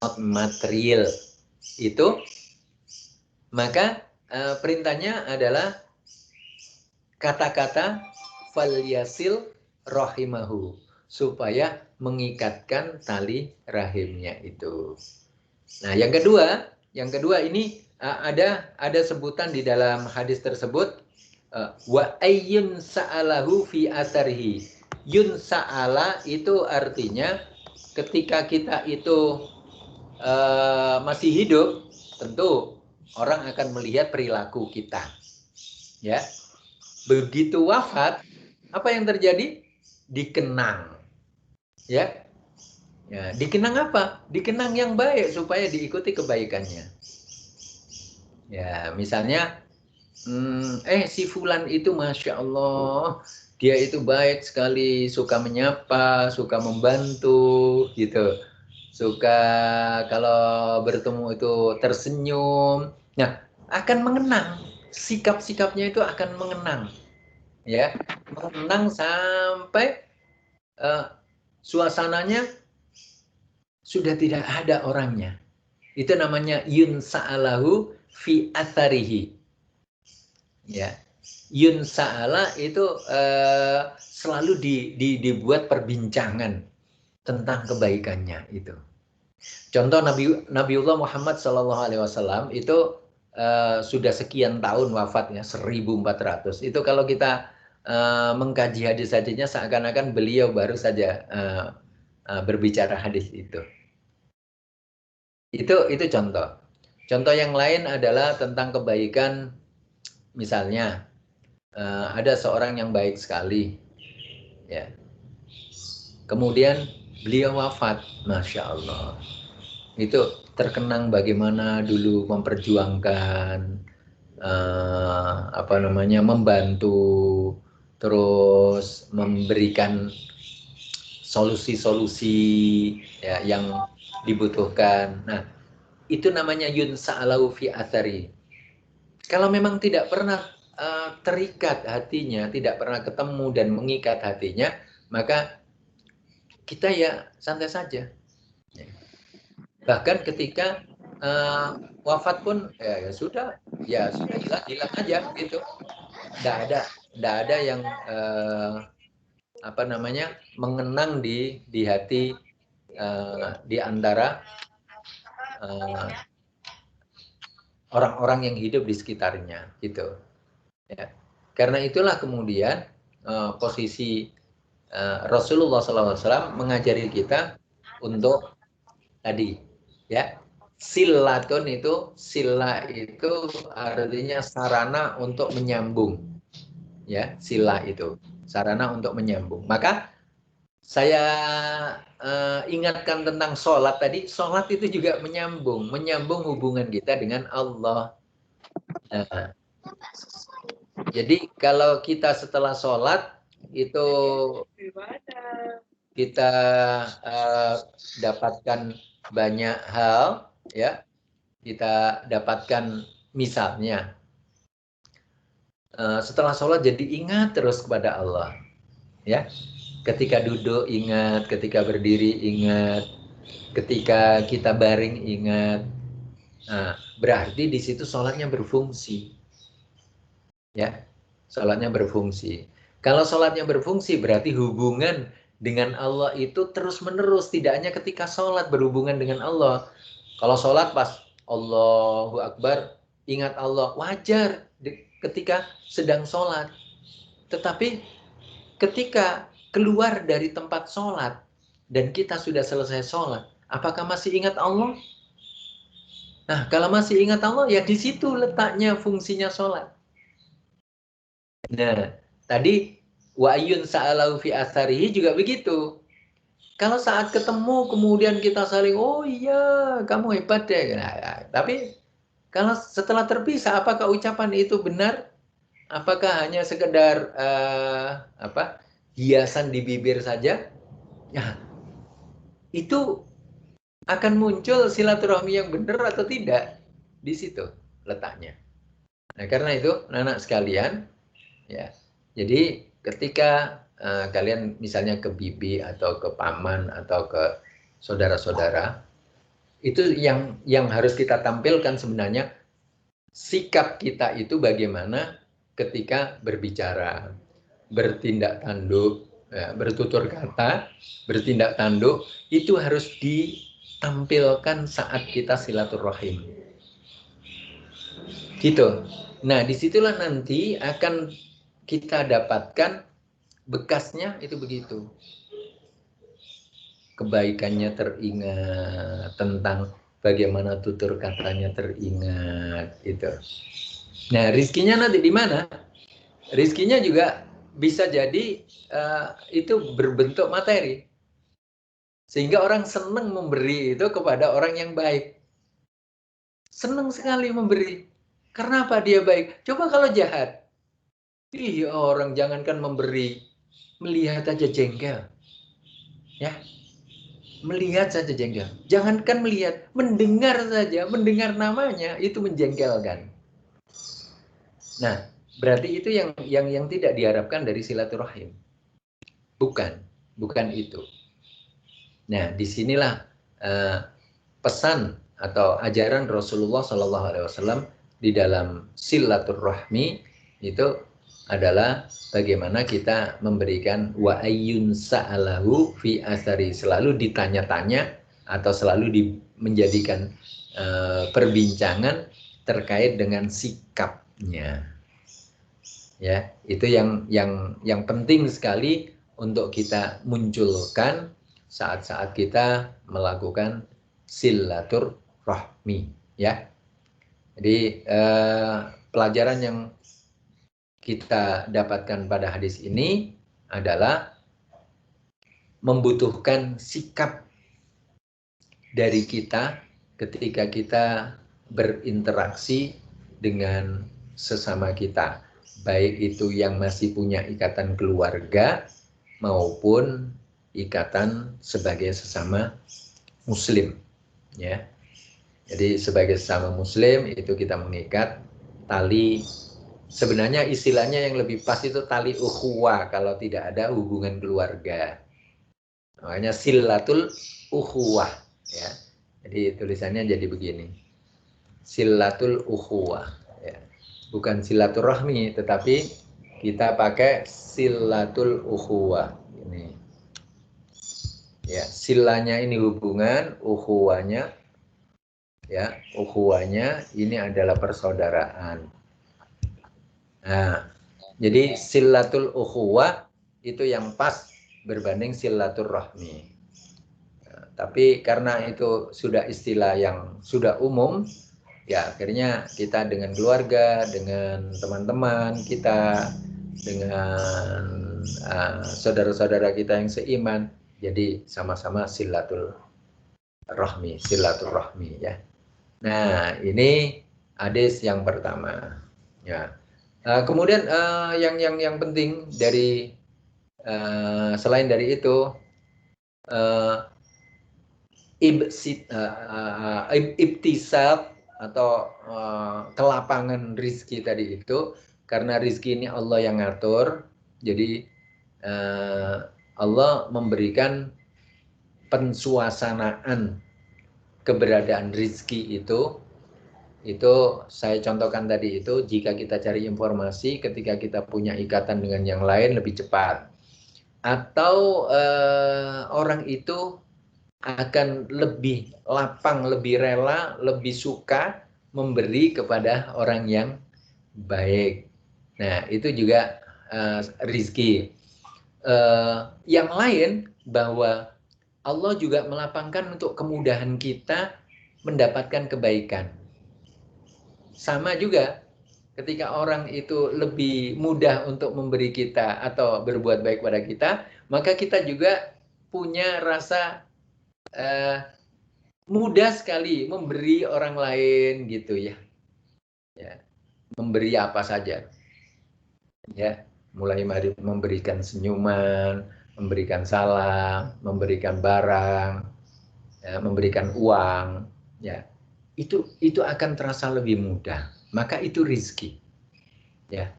material itu, maka perintahnya adalah kata-kata falyasil rahimahu, supaya mengikatkan tali rahimnya itu. Nah, yang kedua ini ada sebutan di dalam hadis tersebut, wa ayyun sa'alahu fi asarihi. Yun sa'ala itu artinya ketika kita itu masih hidup, tentu orang akan melihat perilaku kita. Ya. Begitu wafat, apa yang terjadi? Dikenang. Ya. Ya, dikenang apa? Dikenang yang baik supaya diikuti kebaikannya. Ya, misalnya si fulan itu Masya Allah, dia itu baik sekali, suka menyapa, suka membantu gitu, suka kalau bertemu itu tersenyum. Nah, akan mengenang, sikap-sikapnya itu akan mengenang, ya, mengenang sampai suasananya sudah tidak ada orangnya. Itu namanya yun sa'alahu fi atharihi. Ya, yun sa'ala itu selalu dibuat perbincangan tentang kebaikannya itu. Contoh Nabiullah Muhammad SAW itu sudah sekian tahun wafatnya, 1400. Itu kalau kita mengkaji hadis-hadisnya seakan-akan beliau baru saja berbicara hadis itu. Itu contoh. Contoh yang lain adalah tentang kebaikan, misalnya ada seorang yang baik sekali, ya. Kemudian beliau wafat, Masya Allah. Itu terkenang bagaimana dulu memperjuangkan, membantu, terus memberikan solusi-solusi ya, yang dibutuhkan. Nah, itu namanya yun sa'alahu fi athari. Kalau memang tidak pernah terikat hatinya, tidak pernah ketemu dan mengikat hatinya, maka kita ya santai saja. Bahkan ketika wafat pun ya sudah hilang aja gitu. Tidak ada yang mengenang di hati di antara orang-orang yang hidup di sekitarnya gitu. Ya. Karena itulah kemudian posisi Rasulullah SAW mengajari kita untuk tadi, ya, silatun itu, sila itu artinya sarana untuk menyambung, ya, sila itu sarana untuk menyambung. Maka saya ingatkan tentang sholat tadi. Sholat itu juga menyambung hubungan kita dengan Allah. Nah, jadi kalau kita setelah sholat itu kita dapatkan banyak hal, ya. Kita dapatkan misalnya setelah sholat jadi ingat terus kepada Allah, ya. Ketika duduk ingat, ketika berdiri ingat, ketika kita baring ingat. Nah, berarti di situ sholatnya berfungsi, ya. Sholatnya berfungsi. Kalau sholatnya berfungsi berarti hubungan dengan Allah itu terus menerus, tidak hanya ketika sholat berhubungan dengan Allah. Kalau sholat pas Allahu Akbar ingat Allah, wajar ketika sedang sholat. Tetapi ketika keluar dari tempat sholat dan kita sudah selesai sholat, apakah masih ingat Allah? Nah, kalau masih ingat Allah, ya di situ letaknya fungsinya sholat. Nah, tadi wa ayyun sa'alahu fi atharihi juga begitu. Kalau saat ketemu kemudian kita saling, oh iya kamu hebat deh. Nah, tapi kalau setelah terpisah, apakah ucapan itu benar? Apakah hanya sekedar hiasan di bibir saja? Ya, itu akan muncul silaturahmi yang benar atau tidak? Di situ letaknya. Nah, karena itu anak-anak sekalian, ya. Jadi ketika kalian misalnya ke bibi atau ke paman atau ke saudara-saudara, Itu yang harus kita tampilkan sebenarnya, sikap kita itu bagaimana ketika berbicara, bertindak tanduk, ya, bertutur kata, bertindak tanduk, itu harus ditampilkan saat kita silaturahim. Gitu. Nah, disitulah nanti akan kita dapatkan bekasnya itu begitu. Kebaikannya teringat, tentang bagaimana tutur katanya teringat, itu. Nah, rizkinya nanti di mana? Rizkinya juga bisa jadi itu berbentuk materi, sehingga orang senang memberi itu kepada orang yang baik. Senang sekali memberi. Karena apa dia baik? Coba kalau jahat, orang jangankan memberi, melihat aja jengkel, ya. Melihat saja jengkel. Jangankan melihat, mendengar saja, mendengar namanya itu menjengkelkan. Nah, berarti itu yang tidak diharapkan dari silaturahim. Bukan itu. Nah, disinilah pesan atau ajaran Rasulullah SAW di dalam silaturahmi itu adalah bagaimana kita memberikan wa ayyun sa'alahu fi asari, selalu ditanya-tanya atau selalu menjadikan perbincangan terkait dengan sikapnya. Ya, itu yang penting sekali untuk kita munculkan saat-saat kita melakukan silaturahmi, ya. Jadi pelajaran yang kita dapatkan pada hadis ini adalah membutuhkan sikap dari kita ketika kita berinteraksi dengan sesama kita, baik itu yang masih punya ikatan keluarga maupun ikatan sebagai sesama muslim, ya. Jadi sebagai sesama muslim itu kita mengikat tali, sebenarnya istilahnya yang lebih pas itu tali ukhuwah kalau tidak ada hubungan keluarga. Makanya silatul ukhuwah, ya. Jadi tulisannya jadi begini. Silatul ukhuwah, ya. Bukan silaturahmi, tetapi kita pakai silatul ukhuwah ini. Ya, silanya ini hubungan, ukhuwahnya, ya, ukhuwahnya ini adalah persaudaraan. Nah, jadi silatul ukhuwah itu yang pas berbanding silaturahmi. Nah, tapi karena itu sudah istilah yang sudah umum, ya akhirnya kita dengan keluarga, dengan teman-teman kita, dengan saudara-saudara kita yang seiman, jadi sama-sama silaturahmi, ya. Nah, ini hadis yang pertama, ya. Kemudian yang penting dari selain dari itu, ibtisab atau kelapangan rizki tadi itu, karena rizki ini Allah yang ngatur, jadi Allah memberikan pensuasanaan keberadaan rizki itu saya contohkan tadi itu, jika kita cari informasi ketika kita punya ikatan dengan yang lain lebih cepat, atau orang itu akan lebih lapang, lebih rela, lebih suka memberi kepada orang yang baik. Nah, itu juga rizki. Yang lain, bahwa Allah juga melapangkan untuk kemudahan kita mendapatkan kebaikan. Sama juga, ketika orang itu lebih mudah untuk memberi kita atau berbuat baik pada kita, maka kita juga punya rasa mudah sekali memberi orang lain, gitu ya. Memberi apa saja, ya, mulai memberikan senyuman, memberikan salam, memberikan barang, ya, memberikan uang, ya, itu akan terasa lebih mudah. Maka itu rizki, ya.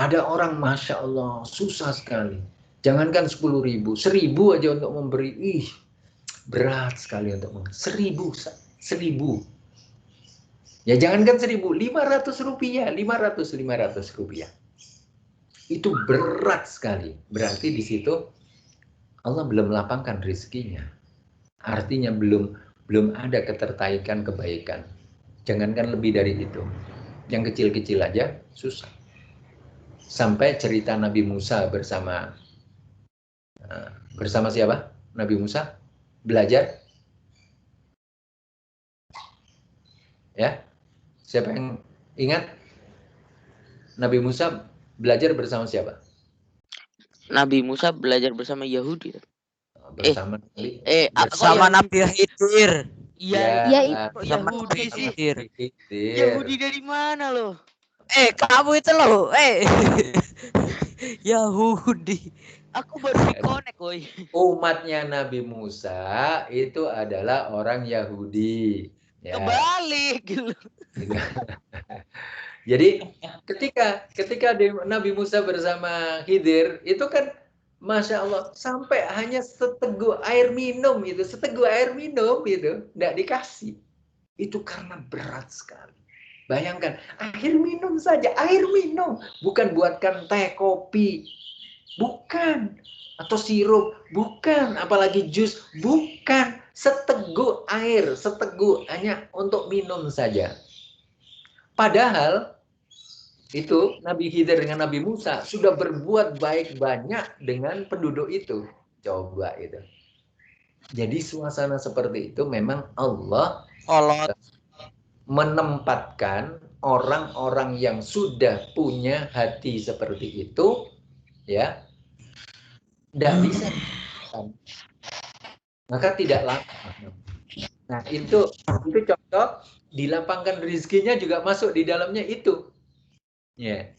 Ada orang masya Allah susah sekali, jangankan 10.000, 1.000 aja untuk memberi, berat sekali untuk memberi. 1.000 1.000. Ya jangankan 1.000, 500 rupiah, 500 rupiah. Itu berat sekali. Berarti di situ Allah belum lapangkan rezekinya. Artinya belum ada ketertarikan kebaikan. Jangankan lebih dari itu. Yang kecil-kecil aja susah. Sampai cerita Nabi Musa bersama siapa? Nabi Musa belajar. Ya. Siapa yang ingat? Nabi Musa belajar bersama siapa? Nabi Musa belajar bersama Yahudi. Bersama bersama Nabi Khidir. Iya, Yahudi sih. Yahudi dari mana loh? Kamu itu loh. Yahudi. Aku baru dikonek, woy. Umatnya Nabi Musa itu adalah orang Yahudi. Ya. Kebalik gitu. Jadi ketika Nabi Musa bersama Khidir itu kan Masya Allah sampai hanya seteguk air minum itu, nggak dikasih. Itu karena berat sekali. Bayangkan, air minum saja, air minum. Bukan buatkan teh, kopi. Bukan. Atau sirup. Bukan. Apalagi jus. Bukan. Seteguk air. Seteguk hanya untuk minum saja. Padahal itu Nabi Khidir dengan Nabi Musa sudah berbuat baik banyak dengan penduduk itu. Coba itu. Jadi suasana seperti itu memang Allah menempatkan orang-orang yang sudah punya hati seperti itu, ya, tidak bisa, maka tidak lama. Nah itu contoh dilapangkan rezekinya juga masuk di dalamnya itu, ya,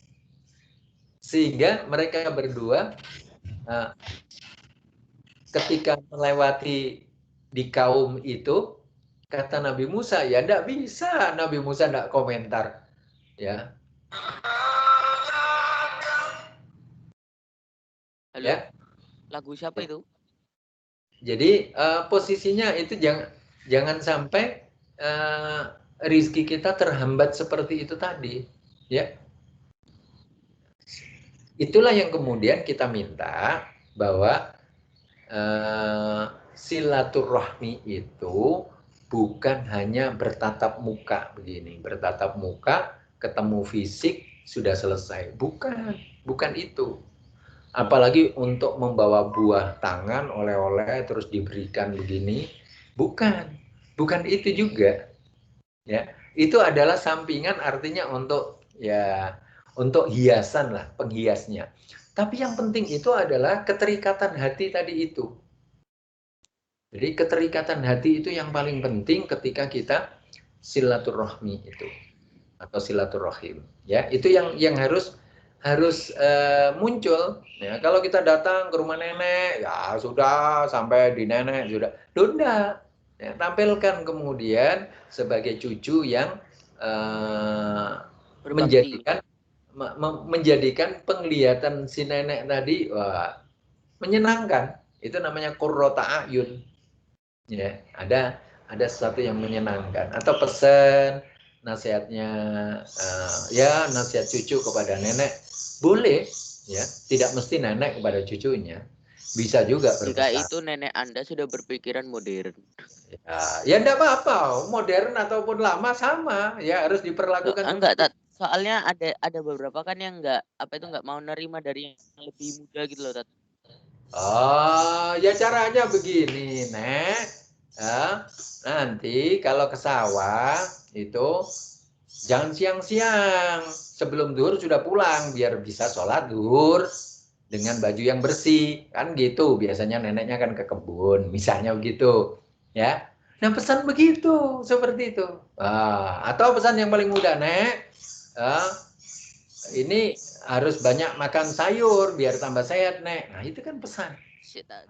sehingga mereka berdua ketika melewati di kaum itu. Kata Nabi Musa, ya enggak bisa. Nabi Musa enggak komentar. Ya. Halo? Ya. Lagu siapa itu? Jadi posisinya itu jangan sampai rizki kita terhambat seperti itu tadi. Ya. Itulah yang kemudian kita minta bahwa silaturahmi itu bukan hanya bertatap muka begini, bertatap muka, ketemu fisik, sudah selesai. Bukan itu. Apalagi untuk membawa buah tangan, oleh-oleh, terus diberikan begini. Bukan itu juga. Ya, itu adalah sampingan, artinya untuk hiasan lah, penghiasnya. Tapi yang penting itu adalah keterikatan hati tadi itu. Jadi keterikatan hati itu yang paling penting ketika kita silaturahmi itu atau silaturahim. Ya, itu yang harus muncul. Ya, kalau kita datang ke rumah nenek, ya sudah sampai di nenek sudah. Tunda. Ya, tampilkan kemudian sebagai cucu yang menjadikan penglihatan si nenek tadi menyenangkan. Itu namanya qurrata a'yun. Ya, ada sesuatu yang menyenangkan atau pesan nasihatnya nasihat cucu kepada nenek boleh, ya, tidak mesti nenek kepada cucunya, bisa juga jika itu nenek Anda sudah berpikiran modern. Ya enggak apa-apa, modern ataupun lama sama, ya harus diperlakukan. Enggak, soalnya ada beberapa kan yang enggak mau nerima dari yang lebih muda gitu loh, Tat. Oh, ya caranya begini, Nek. Ya, nanti kalau ke sawah itu jangan siang-siang. Sebelum zuhur sudah pulang biar bisa sholat zuhur dengan baju yang bersih. Kan gitu, biasanya neneknya kan ke kebun, misalnya begitu. Ya. Nah, pesan begitu, seperti itu. Atau pesan yang paling mudah, Nek. Ini harus banyak makan sayur biar tambah sehat, Nek. Nah, itu kan pesan.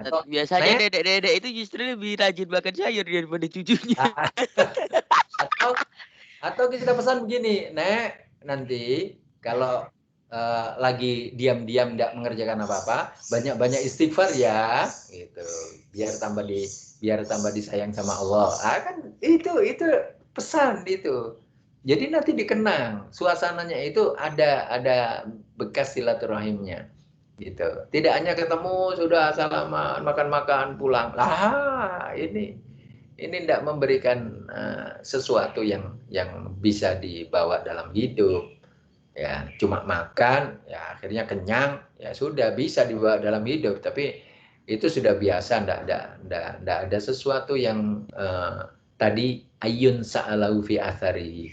Atau, biasanya dedek-dedek itu justru lebih rajin makan sayur daripada cucunya. Atau kita pesan begini, Nek, nanti kalau lagi diam-diam tidak mengerjakan apa-apa, banyak-banyak istighfar ya, gitu. Biar tambah disayang sama Allah. Kan Itu pesan itu. Jadi nanti dikenang suasananya itu ada bekas silaturahimnya gitu. Tidak hanya ketemu sudah salaman makan-makan pulang. Lah ini tidak memberikan sesuatu yang bisa dibawa dalam hidup. Ya cuma makan ya akhirnya kenyang ya sudah bisa dibawa dalam hidup, tapi itu sudah biasa, ndak ada sesuatu yang tadi ayun sa'alahu fi athari.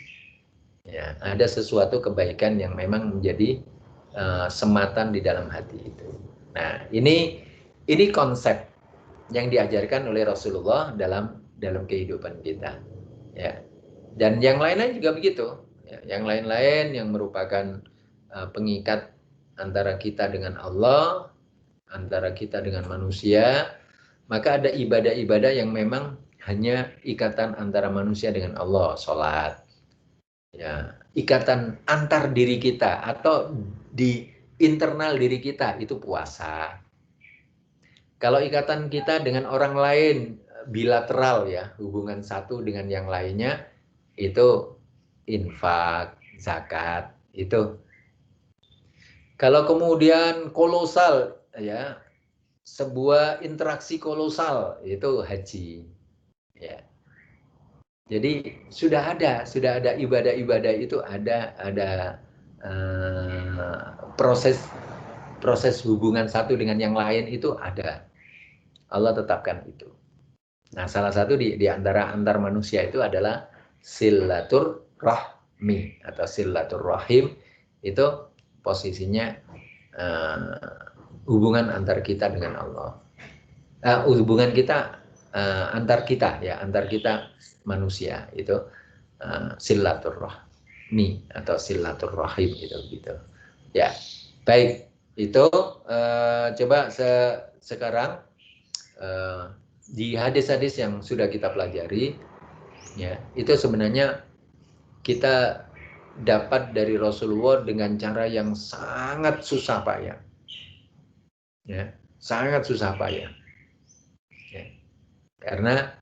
Ya, ada sesuatu kebaikan yang memang menjadi sematan di dalam hati itu. Nah, ini konsep yang diajarkan oleh Rasulullah dalam kehidupan kita. Ya. Dan yang lain-lain juga begitu. Ya, yang lain-lain yang merupakan pengikat antara kita dengan Allah, antara kita dengan manusia, maka ada ibadah-ibadah yang memang hanya ikatan antara manusia dengan Allah, sholat. Ya, ikatan antar diri kita atau di internal diri kita itu puasa. Kalau ikatan kita dengan orang lain bilateral ya, hubungan satu dengan yang lainnya itu infak, zakat, itu. Kalau kemudian kolosal ya, sebuah interaksi kolosal itu haji. Ya. Jadi sudah ada ibadah-ibadah itu ada proses hubungan satu dengan yang lain itu ada. Allah tetapkan itu. Nah, salah satu di antara antar manusia itu adalah silaturahmi atau silaturrahim, itu posisinya hubungan antar kita dengan Allah. Hubungan kita antar kita ya, antar kita manusia itu silaturrahmi atau silaturrahim itu gitu. Ya. Baik, itu coba sekarang di hadis-hadis yang sudah kita pelajari ya, itu sebenarnya kita dapat dari Rasulullah dengan cara yang sangat susah payah. Ya, sangat susah payah. Ya. Karena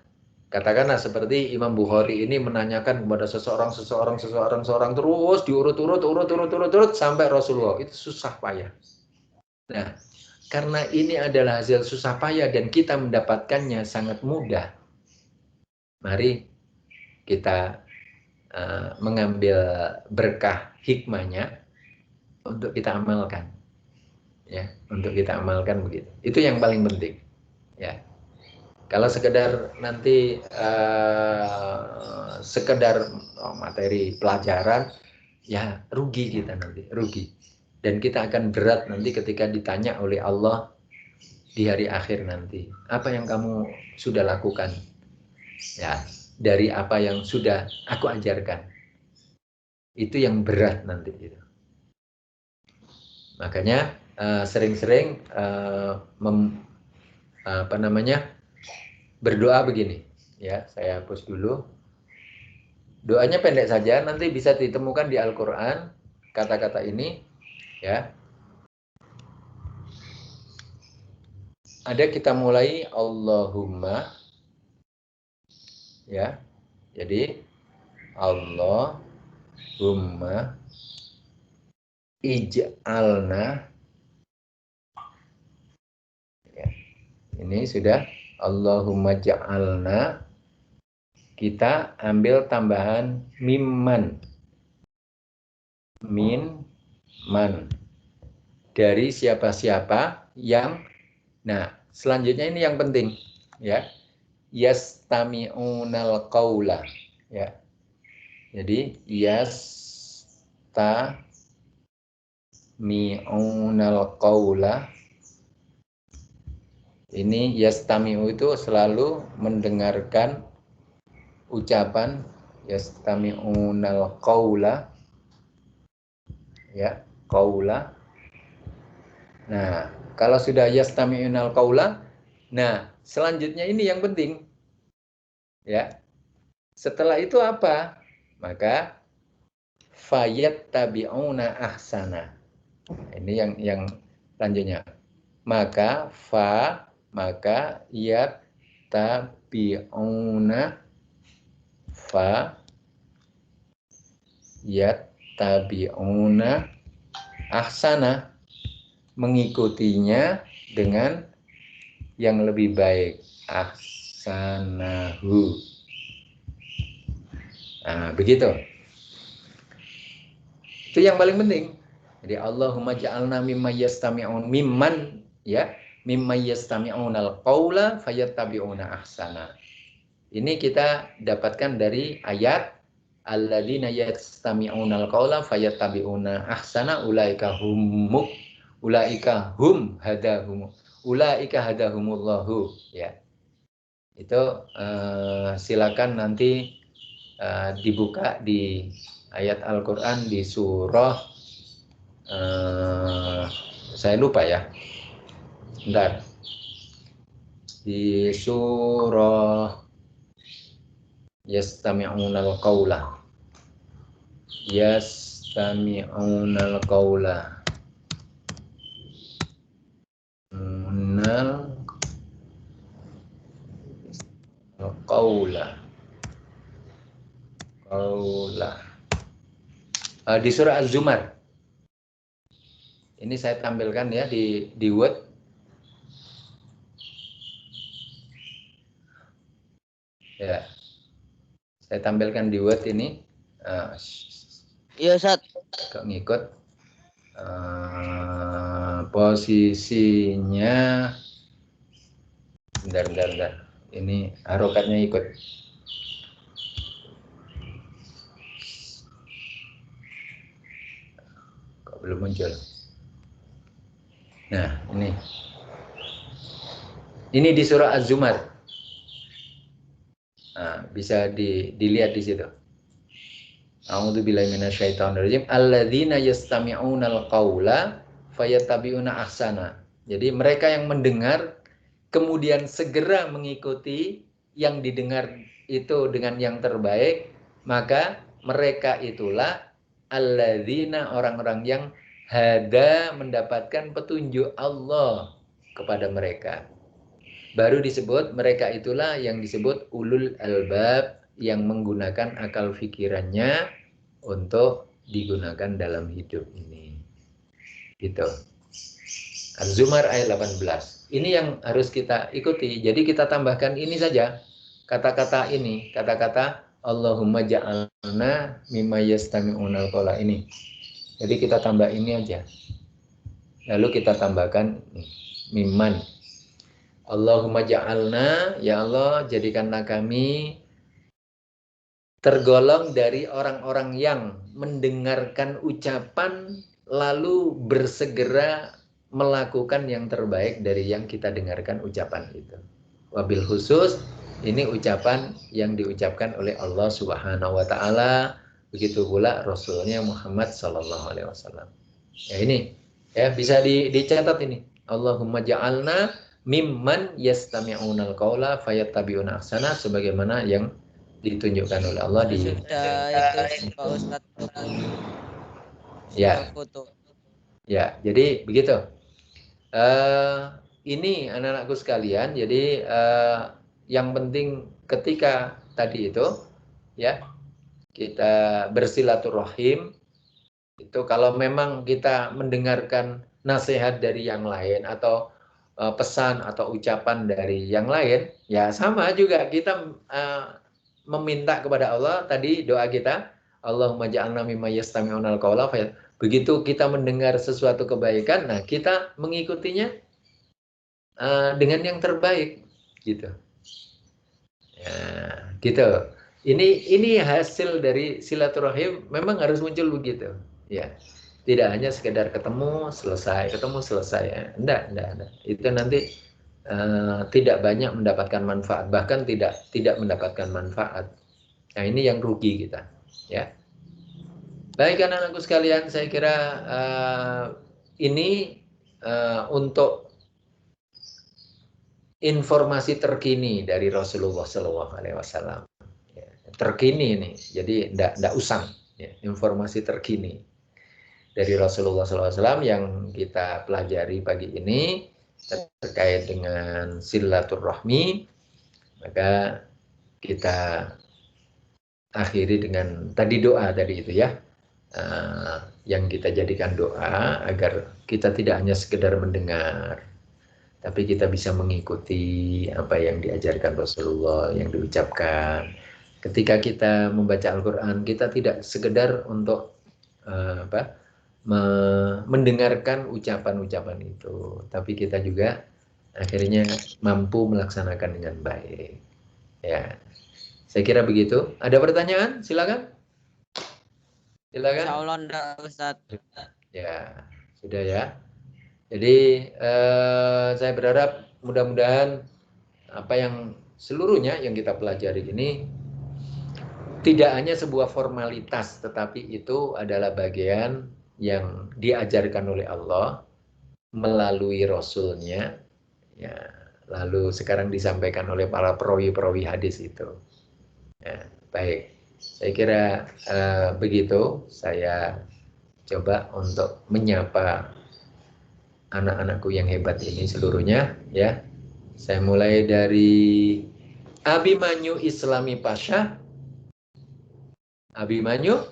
katakanlah seperti Imam Bukhari ini menanyakan kepada seseorang terus diurut sampai Rasulullah, itu susah payah. Nah, karena ini adalah hasil susah payah dan kita mendapatkannya sangat mudah, mari kita mengambil berkah hikmahnya untuk kita amalkan, ya, untuk kita amalkan begitu. Itu yang paling penting, ya. Kalau sekedar nanti sekedar materi pelajaran, ya rugi kita nanti, rugi. Dan kita akan berat nanti ketika ditanya oleh Allah di hari akhir nanti. Apa yang kamu sudah lakukan? Ya, dari apa yang sudah aku ajarkan. Itu yang berat nanti. Gitu. Makanya sering-sering berdoa begini, ya, saya hapus dulu. Doanya pendek saja, nanti bisa ditemukan di Al-Quran kata-kata ini, ya. Ada kita mulai Allahumma, ya. Jadi Allahumma ij'alna, ya. Ini sudah Allahumma ja'alna, kita ambil tambahan mimman, man, dari siapa-siapa yang, nah selanjutnya ini yang penting, ya, yastami'unal qaula, ya, jadi yastami'unal qaula. Ini yastami'u itu selalu mendengarkan ucapan yastami'unal qaula, ya, qaula. Nah, kalau sudah yastami'unal qaula, nah selanjutnya ini yang penting, ya. Setelah itu apa? Maka fayattabi'una ahsana. Ini yang selanjutnya. Maka yattabi'una fa yattabi'una ahsana, mengikutinya dengan yang lebih baik, ahsanahu. Nah, begitu. Itu yang paling penting. Jadi Allahumma ja'alna mimma yastami'un mimman, ya, mimma yastami'unal qaula fayattabi'una ahsana. Ini kita dapatkan dari ayat alladzina yastami'unal qaula fayattabi'una ahsana ulaika hum hadahumullahu, ya. Itu silakan nanti dibuka di ayat Al-Qur'an di surah saya lupa ya. Bentar. Di surah yastami'unal qaula. Yastami'unal qaula. Di surah Az-Zumar. Ini saya tampilkan ya di Word. Ya. Saya tampilkan di Word ini. Iya, Ustaz. Kok ngikut. Posisinya bentar. Ini harokatnya ikut. Kok belum muncul? Nah, ini di surah Az-Zumar. Nah, bisa dilihat di situ. A'udzubillahi minasyaitonirrajim. Alladzina yastami'unal qaula fayattabi'una ahsana. Jadi mereka yang mendengar kemudian segera mengikuti yang didengar itu dengan yang terbaik, maka mereka itulah alladzina, orang-orang yang hada, mendapatkan petunjuk Allah kepada mereka. Baru disebut mereka itulah yang disebut ulul albab, yang menggunakan akal pikirannya untuk digunakan dalam hidup ini. Gitu. Az-Zumar ayat 18. Ini yang harus kita ikuti. Jadi kita tambahkan ini saja. Kata-kata ini, kata-kata Allahumma ja'alna mimma yastami'unal qaula ini. Jadi kita tambah ini aja. Lalu kita tambahkan mimman. Allahumma ja'alna, ya Allah jadikanlah kami tergolong dari orang-orang yang mendengarkan ucapan lalu bersegera melakukan yang terbaik dari yang kita dengarkan ucapan itu. Wabil khusus ini ucapan yang diucapkan oleh Allah Subhanahu wa taala, begitu pula Rasulnya Muhammad sallallahu alaihi wasallam. Ya ini ya bisa dicatat ini. Allahumma ja'alna mimman yastami'unal qaula fayattabi'una ahsana, sebagaimana yang ditunjukkan oleh Allah di itu Pak Ustadz. Ya. Foto. Ya, jadi begitu. Ini anak-anakku sekalian, jadi yang penting ketika tadi itu ya kita bersilaturahim itu, kalau memang kita mendengarkan nasihat dari yang lain atau pesan atau ucapan dari yang lain, ya sama juga kita meminta kepada Allah tadi doa kita, Allahumma ja'alna mimma yastami'unal qaula. Begitu kita mendengar sesuatu kebaikan, nah kita mengikutinya dengan yang terbaik, gitu. Ya, gitu. Ini hasil dari silaturahim, memang harus muncul begitu, ya. Tidak hanya sekedar ketemu selesai, ya. Enggak. Itu nanti tidak banyak mendapatkan manfaat, bahkan tidak mendapatkan manfaat. Nah, ini yang rugi kita, ya. Baik anak-anakku sekalian, saya kira ini untuk informasi terkini dari Rasulullah SAW. Ya, terkini ini, jadi tidak usang. Ya, informasi terkini dari Rasulullah SAW yang kita pelajari pagi ini terkait dengan silaturahmi. Maka kita akhiri dengan tadi doa tadi itu ya. Yang kita jadikan doa agar kita tidak hanya sekedar mendengar, tapi kita bisa mengikuti apa yang diajarkan Rasulullah, yang diucapkan. Ketika kita membaca Al-Quran, kita tidak sekedar untuk mendengarkan ucapan-ucapan itu, tapi kita juga akhirnya mampu melaksanakan dengan baik. Ya, saya kira begitu. Ada pertanyaan? Silakan. Silakan. Insya Allah enggak, Ustadz. Ya, sudah ya. Jadi saya berharap mudah-mudahan apa yang seluruhnya yang kita pelajari ini tidak hanya sebuah formalitas, tetapi itu adalah bagian yang diajarkan oleh Allah melalui Rasulnya, ya, lalu sekarang disampaikan oleh para perawi-perawi hadis itu. Ya, baik, saya kira begitu. Saya coba untuk menyapa anak-anakku yang hebat ini seluruhnya, ya. Saya mulai dari Abimanyu Islami Pasha. Abimanyu?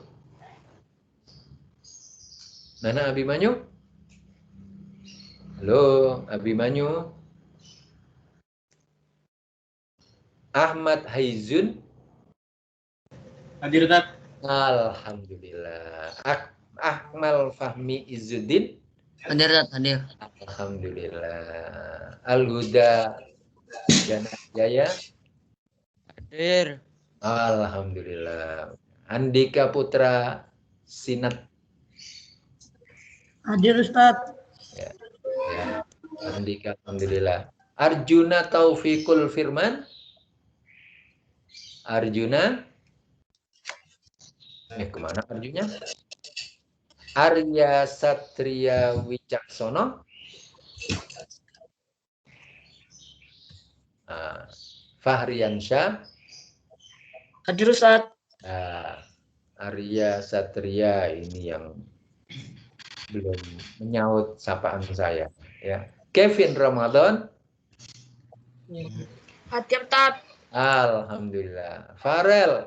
Mana Abimanyu? Halo, Abimanyu. Ahmad Haizun. Hadir, Ustaz. Alhamdulillah. Akmal Fahmi Izzuddin. Hadir, Ustaz. Hadir. Alhamdulillah. Al-Huda Jaya. Hadir. Alhamdulillah. Andika Putra Sinat. Hadir, Ustaz. Ya. Andika, alhamdulillah. Arjuna Taufikul Firman. Arjuna. Kemana Arjuna? Arya Satria Wicaksono. Fahriansyah. Hadir, Ustaz. Arya Satria ini yang belum menyaut sapaan saya, ya. Kevin Ramadan. Hadir, Ustaz. Alhamdulillah. Farel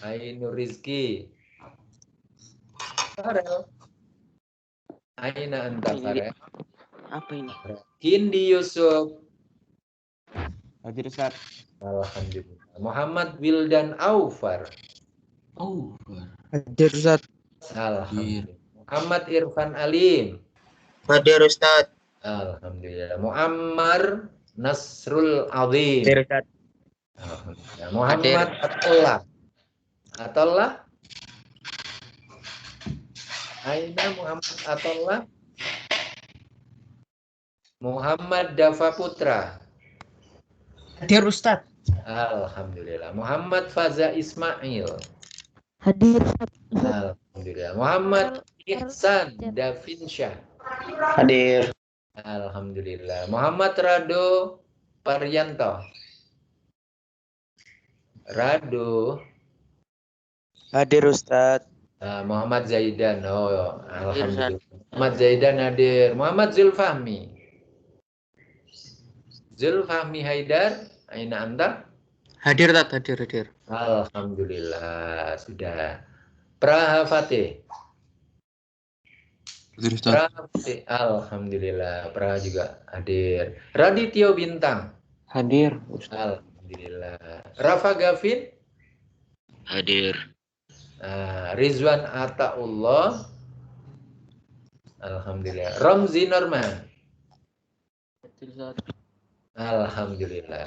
Ainur Rizki. Farel. Aina anta Farel. Apa ini? Kindi Yusuf. Hadir, Ustaz. Alhamdulillah. Muhammad Wildan Aufar. Hadir, Ustadz. Alhamdulillah. Muhammad Irfan Alim. Hadir, Ustaz. Alhamdulillah. Muammar Nasrul Azim. Hadir, Ustadz. Alhamdulillah. Muhammad Atullah. Atullah. Aina Muhammad Atullah. Muhammad Dafa Putra. Hadir, Ustaz. Alhamdulillah. Muhammad Faza Ismail. Hadir. Alhamdulillah. Muhammad Ihsan Davinsyah. Hadir. Alhamdulillah. Muhammad Rado Paryanto. Rado. Hadir, Ustadz. Muhammad Zaidan. Oh, alhamdulillah. Muhammad Zaidan hadir. Muhammad Zulfahmi. Zulfahmi Haidar. Aina anta? Hadir, Ustaz. Hadir. Alhamdulillah, sudah. Praha Fatih. Hadir, Ustaz. Praha Fatih. Alhamdulillah, Praha juga hadir. Radityo Bintang. Hadir, Ustaz. Alhamdulillah. Rafa Gavin. Hadir. Rizwan Ataullah. Alhamdulillah. Ramzi Norman. Alhamdulillah.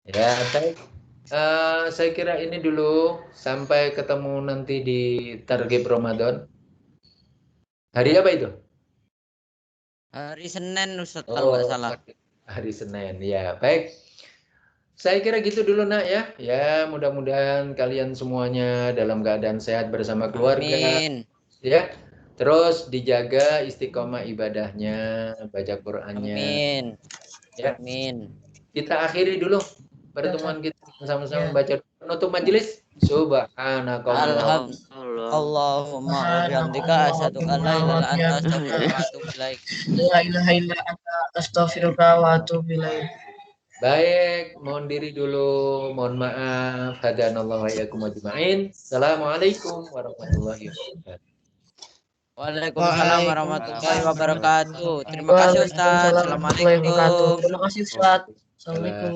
Ya, baik. Saya kira ini dulu, sampai ketemu nanti di Targhib Ramadan. Hari apa itu? Hari Senin, Ustadz, kalau nggak salah. Hari Senin, ya. Baik. Saya kira gitu dulu, Nak, ya. Ya, mudah-mudahan kalian semuanya dalam keadaan sehat bersama keluarga. Amin. Ya. Terus dijaga istiqomah ibadahnya, baca Qur'annya. Amin. Ya. Amin. Kita akhiri dulu pertemuan kita sama-sama baca penutup majelis. Subhanakallah. Allahumma wa bihamdika asyhadu an la ilaha illa anta astaghfiruka wa atubu ilaik. La ilaha illa anta astaghfiruka wa atubu ilaik. Baik, mohon diri dulu. Mohon maaf. Hadanallahu wa iyyakum ajma'in. Assalamualaikum warahmatullahi wabarakatuh. Waalaikumsalam warahmatullahi wabarakatuh. Terima kasih Ustaz. Waalaikumsalam warahmatullahi wabarakatuh. Assalamualaikum. Terima kasih Ustaz. Assalamualaikum.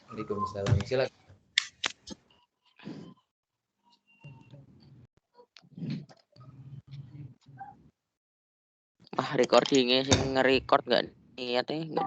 Waalaikumsalam. Silakan. Recordingnya sing nge-record nggak niatnya nggak